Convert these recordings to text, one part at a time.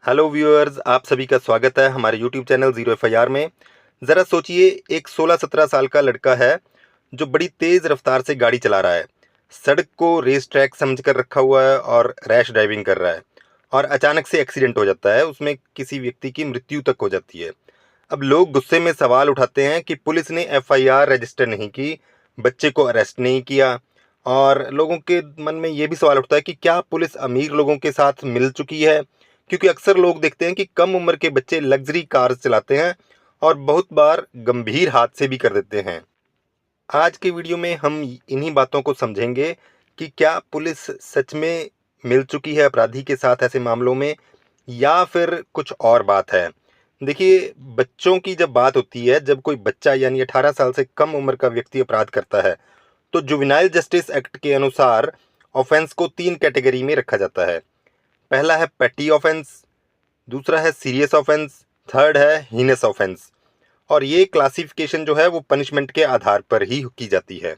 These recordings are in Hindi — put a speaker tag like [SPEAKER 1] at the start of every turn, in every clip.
[SPEAKER 1] हेलो व्यूअर्स, आप सभी का स्वागत है हमारे यूट्यूब चैनल ज़ीरो एफआईआर में। ज़रा सोचिए, एक 16-17 साल का लड़का है जो बड़ी तेज़ रफ्तार से गाड़ी चला रहा है। सड़क को रेस ट्रैक समझकर रखा हुआ है और रैश ड्राइविंग कर रहा है और अचानक से एक्सीडेंट हो जाता है। उसमें किसी व्यक्ति की मृत्यु तक हो जाती है। अब लोग गुस्से में सवाल उठाते हैं कि पुलिस ने एफआईआर रजिस्टर नहीं की, बच्चे को अरेस्ट नहीं किया। और लोगों के मन में ये भी सवाल उठता है कि क्या पुलिस अमीर लोगों के साथ मिल चुकी है, क्योंकि अक्सर लोग देखते हैं कि कम उम्र के बच्चे लग्जरी कार्स चलाते हैं और बहुत बार गंभीर हादसे भी कर देते हैं। आज के वीडियो में हम इन्हीं बातों को समझेंगे कि क्या पुलिस सच में मिल चुकी है अपराधी के साथ ऐसे मामलों में, या फिर कुछ और बात है। देखिए, बच्चों की जब बात होती है, जब कोई बच्चा यानी 18 साल से कम उम्र का व्यक्ति अपराध करता है, तो जुवेनाइल जस्टिस एक्ट के अनुसार ऑफेंस को 3 कैटेगरी में रखा जाता है। पहला है पेटी ऑफेंस, दूसरा है सीरियस ऑफेंस, थर्ड है हीनस ऑफेंस। और ये क्लासिफिकेशन जो है वो पनिशमेंट के आधार पर ही की जाती है।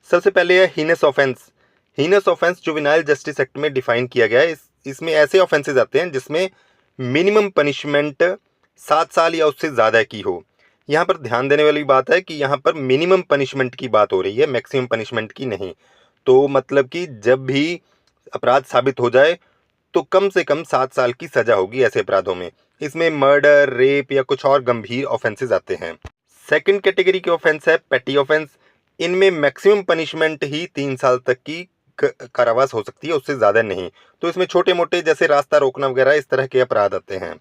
[SPEAKER 1] सबसे पहले है heinous offence. Heinous offence juvenile justice act में डिफाइन किया गया है। इसमें ऐसे ऑफेंसेज आते हैं जिसमें मिनिमम पनिशमेंट 7 साल या उससे ज़्यादा की हो। यहाँ पर ध्यान देने वाली बात है कि यहाँ पर मिनिमम पनिशमेंट की बात हो रही है, मैक्सिमम पनिशमेंट की नहीं। तो मतलब कि जब भी अपराध साबित हो जाए तो कम से कम 7 साल की सजा होगी ऐसे अपराधों में। इसमें मर्डर, रेप या कुछ और गंभीर ऑफेंसेस आते हैं। सेकंड कैटेगरी के ऑफेंस है पेटी ऑफेंस। इनमें मैक्सिमम पनिशमेंट ही 3 साल तक की कारावास हो सकती है, उससे ज़्यादा नहीं। तो इसमें छोटे मोटे जैसे रास्ता रोकना वगैरह इस तरह के अपराध आते हैं।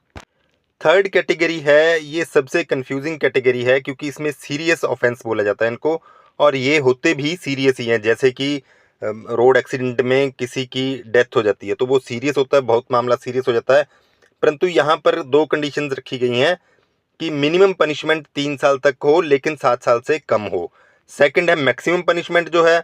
[SPEAKER 1] थर्ड कैटेगरी है, ये सबसे कंफ्यूजिंग कैटेगरी है क्योंकि इसमें सीरियस ऑफेंस बोला जाता है इनको, और ये होते भी सीरियस ही हैं। जैसे कि रोड एक्सीडेंट में किसी की डेथ हो जाती है तो वो सीरियस होता है, बहुत मामला सीरियस हो जाता है। परंतु यहाँ पर 2 कंडीशंस रखी गई हैं कि मिनिमम पनिशमेंट 3 साल तक हो लेकिन 7 साल से कम हो। सेकंड है मैक्सिमम पनिशमेंट जो है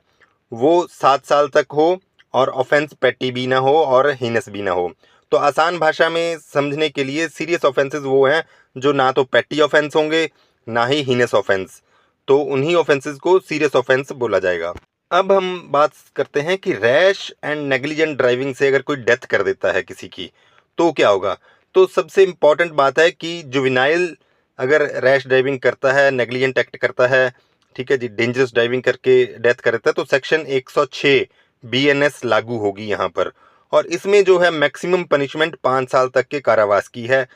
[SPEAKER 1] वो 7 साल तक हो और ऑफेंस पेटी भी ना हो और हीनस भी ना हो। तो आसान भाषा में समझने के लिए सीरियस ऑफेंसेस वो हैं जो ना तो पेटी ऑफेंस होंगे ना ही हीनस ऑफेंस। तो उन्हीं ऑफेंसेस को सीरियस ऑफेंस बोला जाएगा। अब हम बात करते हैं कि रैश एंड नेग्लिजेंट ड्राइविंग से अगर कोई डेथ कर देता है किसी की तो क्या होगा। तो सबसे इम्पॉर्टेंट बात है कि जुवेनाइल अगर रैश ड्राइविंग करता है, नेग्लिजेंट एक्ट करता है, ठीक है जी, डेंजरस ड्राइविंग करके डेथ कर देता है, तो सेक्शन 106 बीएनएस लागू होगी यहाँ पर। और इसमें जो है मैक्सिमम पनिशमेंट 5 साल तक के कारावास की है।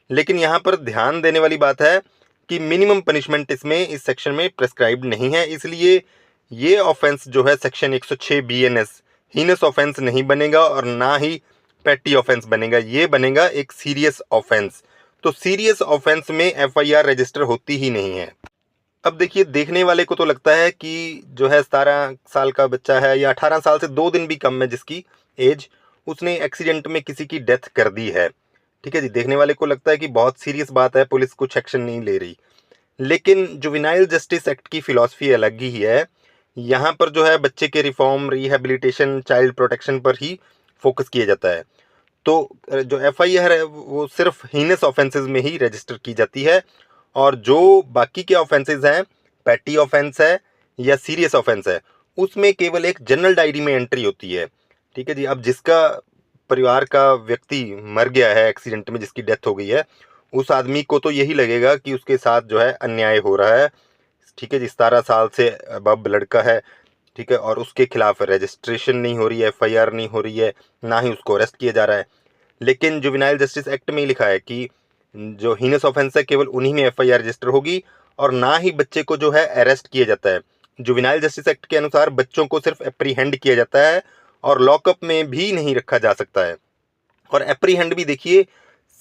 [SPEAKER 1] लेकिन यहाँ पर ध्यान देने वाली बात है कि मिनिमम पनिशमेंट इसमें इस सेक्शन में प्रेस्क्राइब्ड नहीं है, इसलिए ये ऑफेंस जो है सेक्शन 106 बीएनएस हीनस ऑफेंस नहीं बनेगा और ना ही पेटी ऑफेंस बनेगा। ये बनेगा एक सीरियस ऑफेंस। तो सीरियस ऑफेंस में एफआईआर रजिस्टर होती ही नहीं है। अब देखिए, देखने वाले को तो लगता है कि जो है 17 साल का बच्चा है या 18 साल से 2 दिन भी कम है जिसकी एज, उसने एक्सीडेंट में किसी की डेथ कर दी है। ठीक है जी, देखने वाले को लगता है कि बहुत सीरियस बात है, पुलिस कुछ एक्शन नहीं ले रही। लेकिन जुवेनाइल जस्टिस एक्ट की फिलॉसफी अलग ही है। यहाँ पर जो है बच्चे के रिफॉर्म, रिहेबिलिटेशन, चाइल्ड प्रोटेक्शन पर ही फोकस किया जाता है। तो जो एफआईआर है वो सिर्फ हीनस ऑफेंसेस में ही रजिस्टर की जाती है, और जो बाकी के ऑफेंसेस हैं, पेटी ऑफेंस है या सीरियस ऑफेंस है, उसमें केवल एक जनरल डायरी में एंट्री होती है। ठीक है जी। अब जिसका परिवार का व्यक्ति मर गया है एक्सीडेंट में, जिसकी डेथ हो गई है, उस आदमी को तो यही लगेगा कि उसके साथ जो है अन्याय हो रहा है। ठीक है जी, 17 साल से अब लड़का है, ठीक है, और उसके खिलाफ रजिस्ट्रेशन नहीं हो रही है, एफआईआर नहीं हो रही है, ना ही उसको अरेस्ट किया जा रहा है। लेकिन जुवेनाइल जस्टिस एक्ट में ही लिखा है कि जो हीनस ऑफेंस है केवल उन्हीं में एफआईआर रजिस्टर होगी, और ना ही बच्चे को जो है अरेस्ट किया जाता है। जुवेनाइल जस्टिस एक्ट के अनुसार बच्चों को सिर्फ एप्रीहेंड किया जाता है और लॉकअप में भी नहीं रखा जा सकता है। और एप्रीहेंड भी देखिए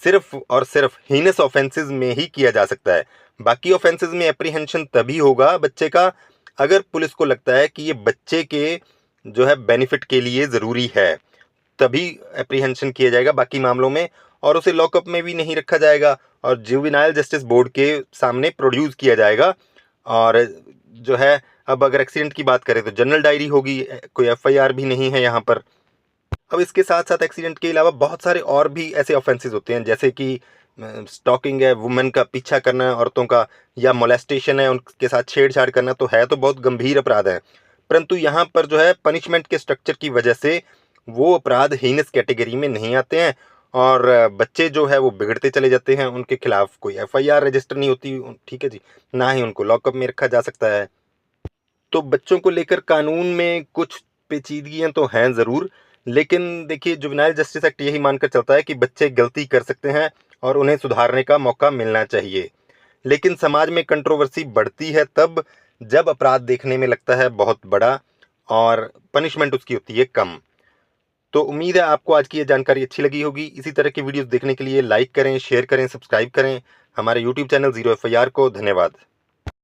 [SPEAKER 1] सिर्फ और सिर्फ हीनस ऑफेंसेस में ही किया जा सकता है। बाकी ऑफेंसेस में एप्रीहेंशन तभी होगा बच्चे का अगर पुलिस को लगता है कि ये बच्चे के जो है बेनिफिट के लिए ज़रूरी है, तभी एप्रीहेंशन किया जाएगा बाकी मामलों में, और उसे लॉकअप में भी नहीं रखा जाएगा और जुवेनाइल जस्टिस बोर्ड के सामने प्रोड्यूस किया जाएगा। और जो है, अब अगर एक्सीडेंट की बात करें तो जनरल डायरी होगी, कोई एफआईआर भी नहीं है यहाँ पर। अब इसके साथ साथ एक्सीडेंट के अलावा बहुत सारे और भी ऐसे ऑफेंसेस होते हैं, जैसे कि स्टॉकिंग है, वुमेन का पीछा करना है औरतों का, या मोलेस्टेशन है, उनके साथ छेड़छाड़ करना, तो है तो बहुत गंभीर अपराध है। परंतु यहाँ पर जो है पनिशमेंट के स्ट्रक्चर की वजह से वो अपराध हीनस कैटेगरी में नहीं आते हैं, और बच्चे जो है वो बिगड़ते चले जाते हैं, उनके खिलाफ कोई एफआईआर रजिस्टर नहीं होती, ठीक है जी, ना ही उनको लॉकअप में रखा जा सकता है। तो बच्चों को लेकर कानून में कुछ पेचीदगियां तो हैं ज़रूर, लेकिन देखिए जुवेनाइल जस्टिस एक्ट यही मानकर चलता है कि बच्चे गलती कर सकते हैं और उन्हें सुधारने का मौका मिलना चाहिए। लेकिन समाज में कंट्रोवर्सी बढ़ती है तब जब अपराध देखने में लगता है बहुत बड़ा और पनिशमेंट उसकी होती है कम। तो उम्मीद है आपको आज की ये जानकारी अच्छी लगी होगी। इसी तरह की वीडियोस देखने के लिए लाइक करें, शेयर करें, सब्सक्राइब करें हमारे यूट्यूब चैनल ज़ीरो एफआईआर को। धन्यवाद।